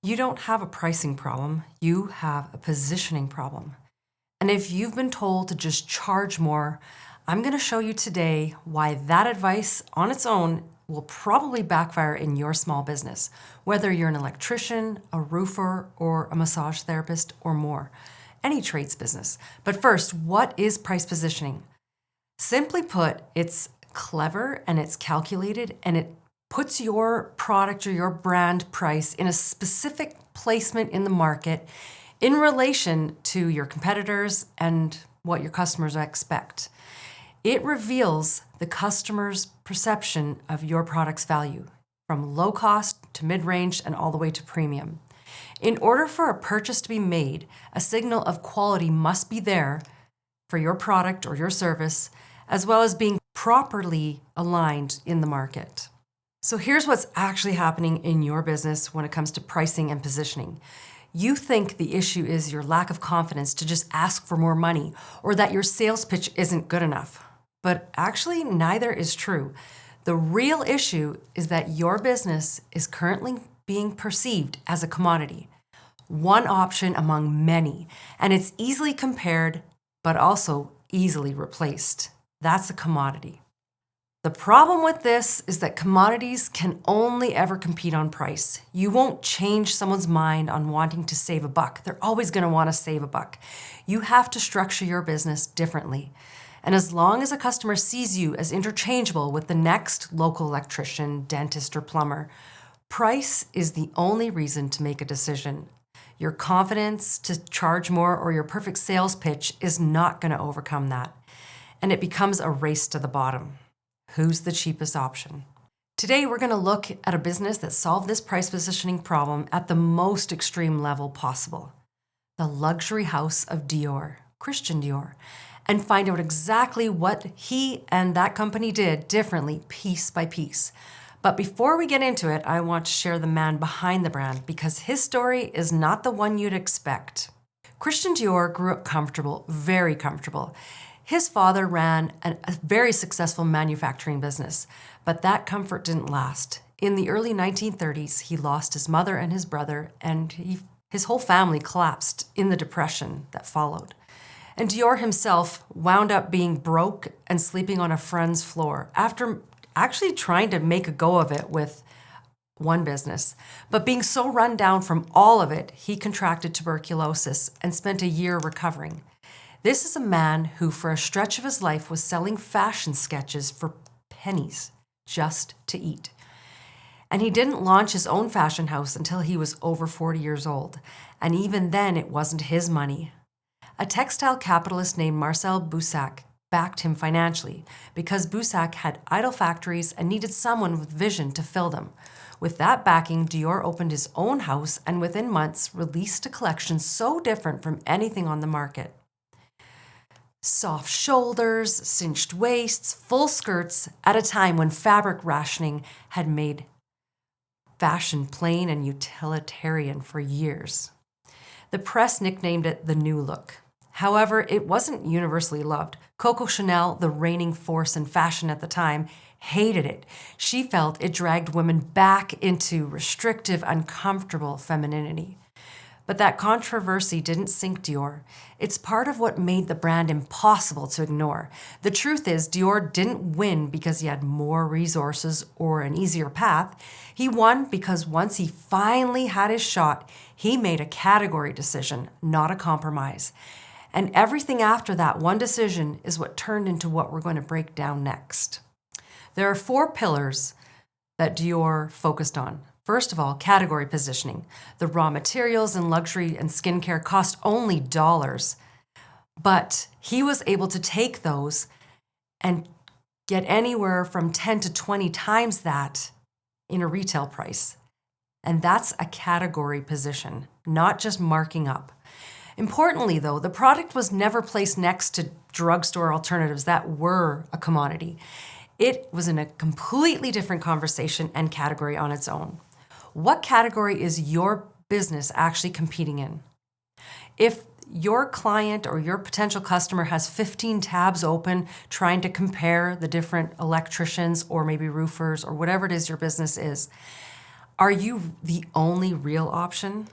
You don't have a pricing problem, you have a positioning problem. And if you've been told to just charge more, I'm going to show you today why that advice on its own will probably backfire in your small business, whether you're an electrician, a roofer, or a massage therapist, or more. Any trades business. But first, what is price positioning? Simply put, it's clever and it's calculated and it puts your product or your brand price in a specific placement in the market in relation to your competitors and what your customers expect. It reveals the customer's perception of your product's value, from low cost to mid-range and all the way to premium. In order for a purchase to be made, a signal of quality must be there for your product or your service, as well as being properly aligned in the market. So here's what's actually happening in your business when it comes to pricing and positioning. You think the issue is your lack of confidence to just ask for more money, or that your sales pitch isn't good enough. But actually, neither is true. The real issue is that your business is currently being perceived as a commodity, one option among many, and it's easily compared, but also easily replaced. That's a commodity. The problem with this is that commodities can only ever compete on price. You won't change someone's mind on wanting to save a buck. They're always going to want to save a buck. You have to structure your business differently. And as long as a customer sees you as interchangeable with the next local electrician, dentist, or plumber, price is the only reason to make a decision. Your confidence to charge more or your perfect sales pitch is not going to overcome that. And it becomes a race to the bottom. Who's the cheapest option? Today, we're going to look at a business that solved this price positioning problem at the most extreme level possible. The luxury house of Dior, Christian Dior, and find out exactly what he and that company did differently piece by piece. But before we get into it, I want to share the man behind the brand because his story is not the one you'd expect. Christian Dior grew up comfortable, very comfortable. His father ran a very successful manufacturing business, but that comfort didn't last. In the early 1930s, he lost his mother and his brother, and his whole family collapsed in the depression that followed. And Dior himself wound up being broke and sleeping on a friend's floor after actually trying to make a go of it with one business. But being so run down from all of it, he contracted tuberculosis and spent a year recovering. This is a man who, for a stretch of his life, was selling fashion sketches for pennies just to eat. And he didn't launch his own fashion house until he was over 40 years old. And even then, it wasn't his money. A textile capitalist named Marcel Boussac backed him financially because Boussac had idle factories and needed someone with vision to fill them. With that backing, Dior opened his own house and within months released a collection so different from anything on the market. Soft shoulders, cinched waists, full skirts at a time when fabric rationing had made fashion plain and utilitarian for years. The press nicknamed it the new look. However, it wasn't universally loved. Coco Chanel, the reigning force in fashion at the time, hated it. She felt it dragged women back into restrictive, uncomfortable femininity. But that controversy didn't sink Dior. It's part of what made the brand impossible to ignore. The truth is, Dior didn't win because he had more resources or an easier path. He won because once he finally had his shot, he made a category decision, not a compromise. And everything after that one decision is what turned into what we're going to break down next. There are 4 pillars that Dior focused on. First of all, category positioning. The raw materials in luxury and skincare cost only dollars, but he was able to take those and get anywhere from 10 to 20 times that in a retail price. And that's a category position, not just marking up. Importantly, though, the product was never placed next to drugstore alternatives that were a commodity. It was in a completely different conversation and category on its own. What category is your business actually competing in? If your client or your potential customer has 15 tabs open trying to compare the different electricians or maybe roofers or whatever it is your business is, Are you the only real option?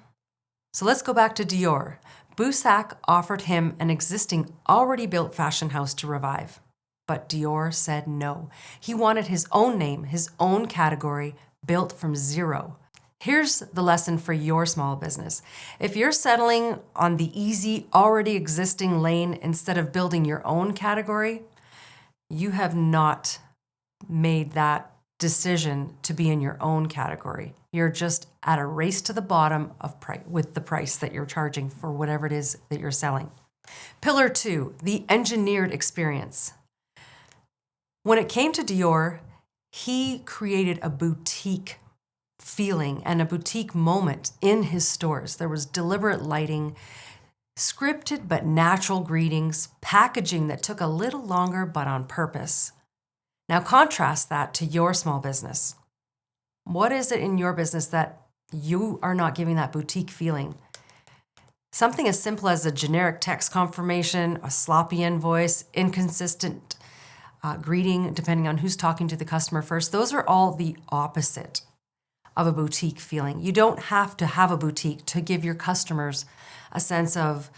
So let's go back to Dior. Boussac offered him an existing, already built fashion house to revive. But Dior said no. He wanted his own name, his own category, built from zero. Here's the lesson for your small business. If you're settling on the easy, already existing lane instead of building your own category, you have not made that decision to be in your own category. You're just at a race to the bottom of price with the price that you're charging for whatever it is that you're selling. Pillar 2, the engineered experience. When it came to Dior, he created a boutique feeling and a boutique moment in his stores. There was deliberate lighting, scripted but natural greetings, packaging that took a little longer but on purpose. Now contrast that to your small business. What is it in your business that you are not giving that boutique feeling? Something as simple as a generic text confirmation, a sloppy invoice, inconsistent greeting, depending on who's talking to the customer first. Those are all the opposite of a boutique feeling. You don't have to have a boutique to give your customers a sense of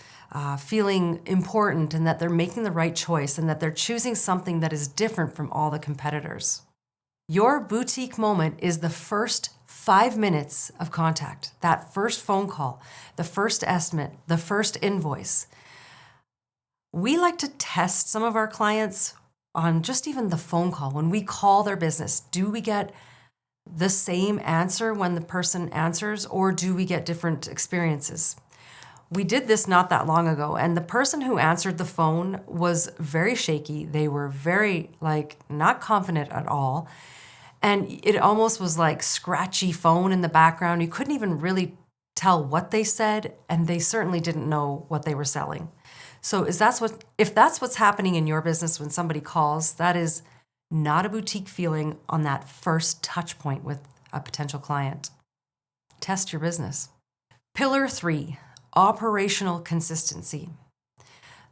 feeling important and that they're making the right choice and that they're choosing something that is different from all the competitors. Your boutique moment is the first 5 minutes of contact, that first phone call, the first estimate, the first invoice. We like to test some of our clients on just even the phone call. When we call their business, do we get the same answer when the person answers, or do we get different experiences? We did this not that long ago, and the person who answered the phone was very shaky. They were very, not confident at all. And it almost was like scratchy phone in the background. You couldn't even really tell what they said, and they certainly didn't know what they were selling. So if that's what's happening in your business when somebody calls, that is not a boutique feeling on that first touch point with a potential client. Test your business. Pillar 3, operational consistency.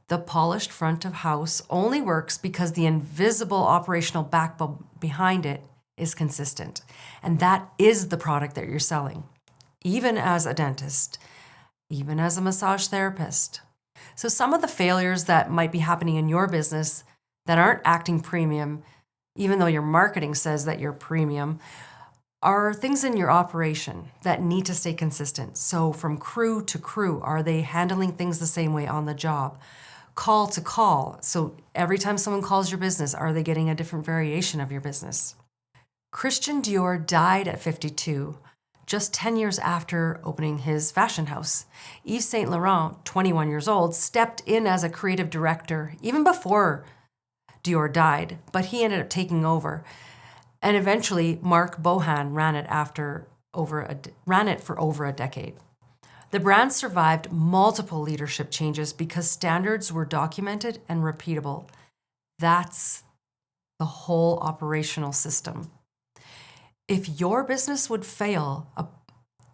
The polished front of house only works because the invisible operational backbone behind it is consistent. And that is the product that you're selling, even as a dentist, even as a massage therapist. So some of the failures that might be happening in your business that aren't acting premium, even though your marketing says that you're premium, are things in your operation that need to stay consistent. So from crew to crew, are they handling things the same way on the job? Call to call. So every time someone calls your business, are they getting a different variation of your business? Christian Dior died at 52, just 10 years after opening his fashion house. Yves Saint Laurent, 21 years old, stepped in as a creative director even before Dior died, but he ended up taking over. And eventually, Marc Bohan ran it for over a decade. The brand survived multiple leadership changes because standards were documented and repeatable. That's the whole operational system. If your business would fail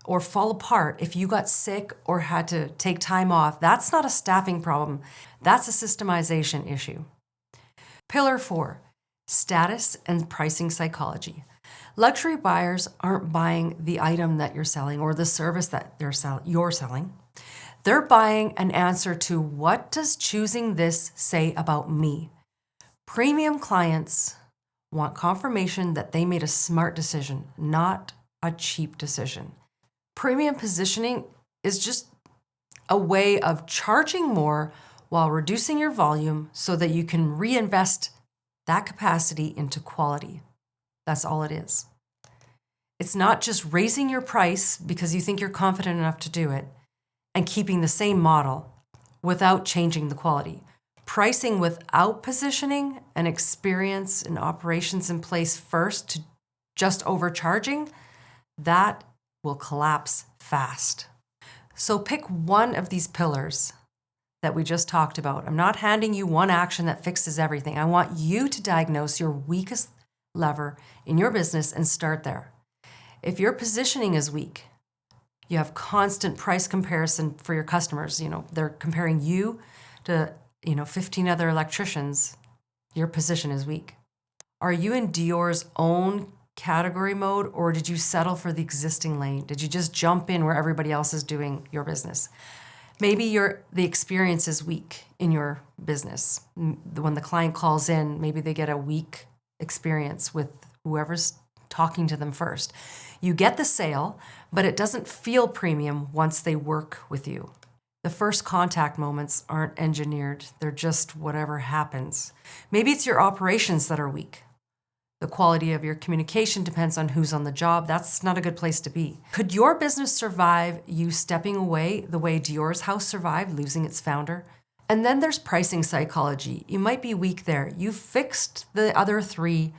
or fall apart, if you got sick or had to take time off, that's not a staffing problem. That's a systemization issue. Pillar 4, status and pricing psychology. Luxury buyers aren't buying the item that you're selling or the service that you're selling. They're buying an answer to, what does choosing this say about me? Premium clients want confirmation that they made a smart decision, not a cheap decision. Premium positioning is just a way of charging more while reducing your volume so that you can reinvest that capacity into quality. That's all it is. It's not just raising your price because you think you're confident enough to do it and keeping the same model without changing the quality. Pricing without positioning and experience and operations in place first to just overcharging, that will collapse fast. So pick one of these pillars that we just talked about. I'm not handing you one action that fixes everything. I want you to diagnose your weakest lever in your business and start there. If your positioning is weak, you have constant price comparison for your customers. They're comparing you to 15 other electricians. Your position is weak. Are you in Dior's own category mode, or did you settle for the existing lane? Did you just jump in where everybody else is doing your business? Maybe the experience is weak in your business. When the client calls in, maybe they get a weak experience with whoever's talking to them first. You get the sale, but it doesn't feel premium once they work with you. The first contact moments aren't engineered. They're just whatever happens. Maybe it's your operations that are weak. The quality of your communication depends on who's on the job. That's not a good place to be. Could your business survive you stepping away the way Dior's house survived, losing its founder? And then there's pricing psychology. You might be weak there. You've fixed the other 3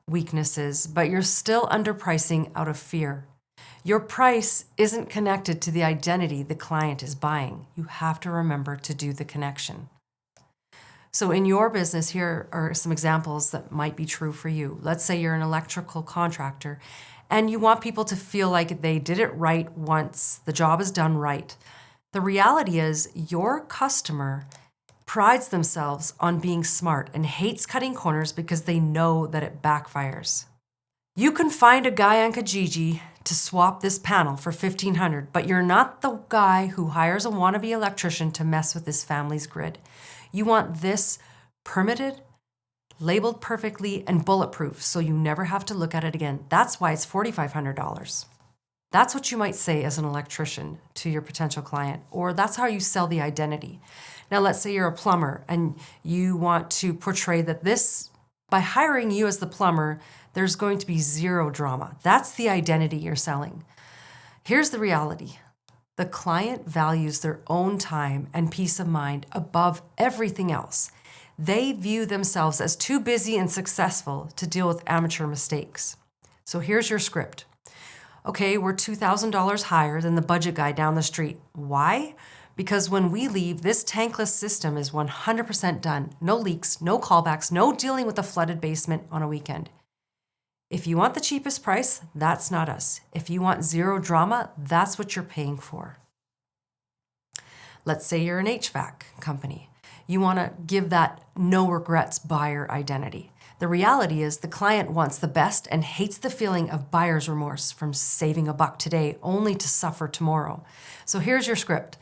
weaknesses, but you're still underpricing out of fear. Your price isn't connected to the identity the client is buying. You have to remember to do the connection. So in your business, here are some examples that might be true for you. Let's say you're an electrical contractor and you want people to feel like they did it right once, the job is done right. The reality is your customer prides themselves on being smart and hates cutting corners because they know that it backfires. You can find a guy on Kijiji to swap this panel for $1,500, but you're not the guy who hires a wannabe electrician to mess with his family's grid. You want this permitted, labeled perfectly, and bulletproof so you never have to look at it again. That's why it's $4,500. That's what you might say as an electrician to your potential client, or that's how you sell the identity. Now, let's say you're a plumber and you want to portray that by hiring you as the plumber, there's going to be 0 drama. That's the identity you're selling. Here's the reality. The client values their own time and peace of mind above everything else. They view themselves as too busy and successful to deal with amateur mistakes. So here's your script. Okay, we're $2,000 higher than the budget guy down the street. Why? Because when we leave, this tankless system is 100% done. No leaks, no callbacks, no dealing with a flooded basement on a weekend. If you want the cheapest price, that's not us. If you want 0 drama, that's what you're paying for. Let's say you're an HVAC company. You want to give that no regrets buyer identity. The reality is the client wants the best and hates the feeling of buyer's remorse from saving a buck today only to suffer tomorrow. So here's your script.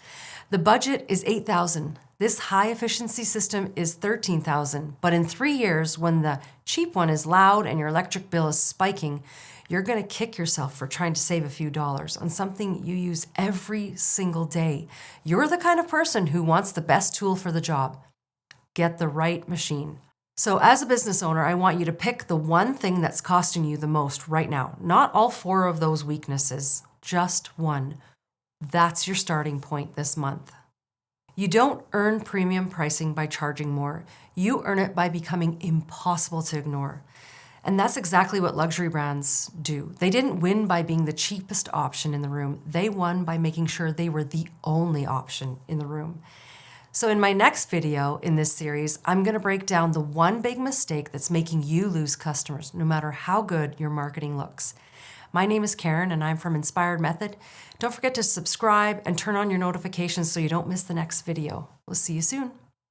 The budget is $8,000. This high efficiency system is $13,000, but in 3 years, when the cheap one is loud and your electric bill is spiking, you're going to kick yourself for trying to save a few dollars on something you use every single day. You're the kind of person who wants the best tool for the job. Get the right machine. So as a business owner, I want you to pick the one thing that's costing you the most right now. Not all 4 of those weaknesses, just one. That's your starting point this month. You don't earn premium pricing by charging more. You earn it by becoming impossible to ignore. And that's exactly what luxury brands do. They didn't win by being the cheapest option in the room. They won by making sure they were the only option in the room. So in my next video in this series, I'm going to break down the one big mistake that's making you lose customers, no matter how good your marketing looks. My name is Karen and I'm from Inspired Method. Don't forget to subscribe and turn on your notifications so you don't miss the next video. We'll see you soon.